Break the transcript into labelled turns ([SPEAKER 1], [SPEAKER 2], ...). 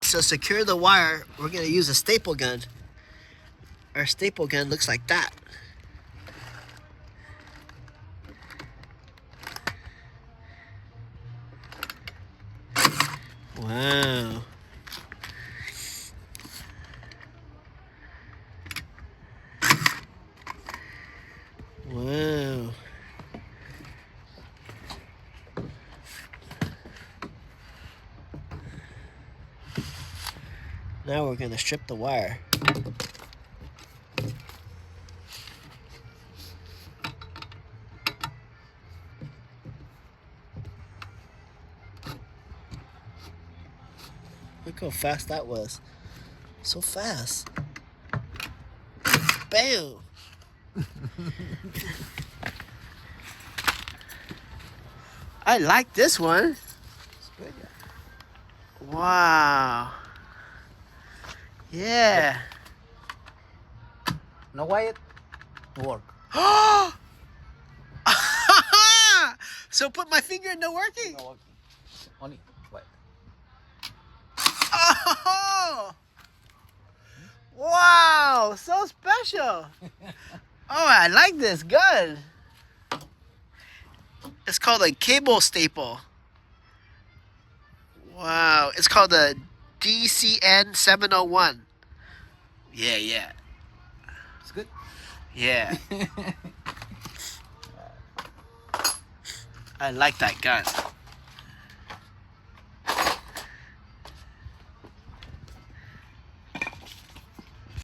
[SPEAKER 1] So secure the wire. We're gonna use a staple gun. Our staple gun looks like that. Wow. Wow. Now we're going to strip the wire. Look how fast that was. So fast. Bam! I like this one.
[SPEAKER 2] It's good, yeah.
[SPEAKER 1] Wow. Yeah.
[SPEAKER 2] No wire, no work.
[SPEAKER 1] So put my finger in the working.
[SPEAKER 2] No working. Only wire.
[SPEAKER 1] Oh! Wow, so special. Oh, I like this gun. It's called a cable staple. Wow, it's called a DCN 701. Yeah.
[SPEAKER 2] It's good.
[SPEAKER 1] Yeah. I like that gun.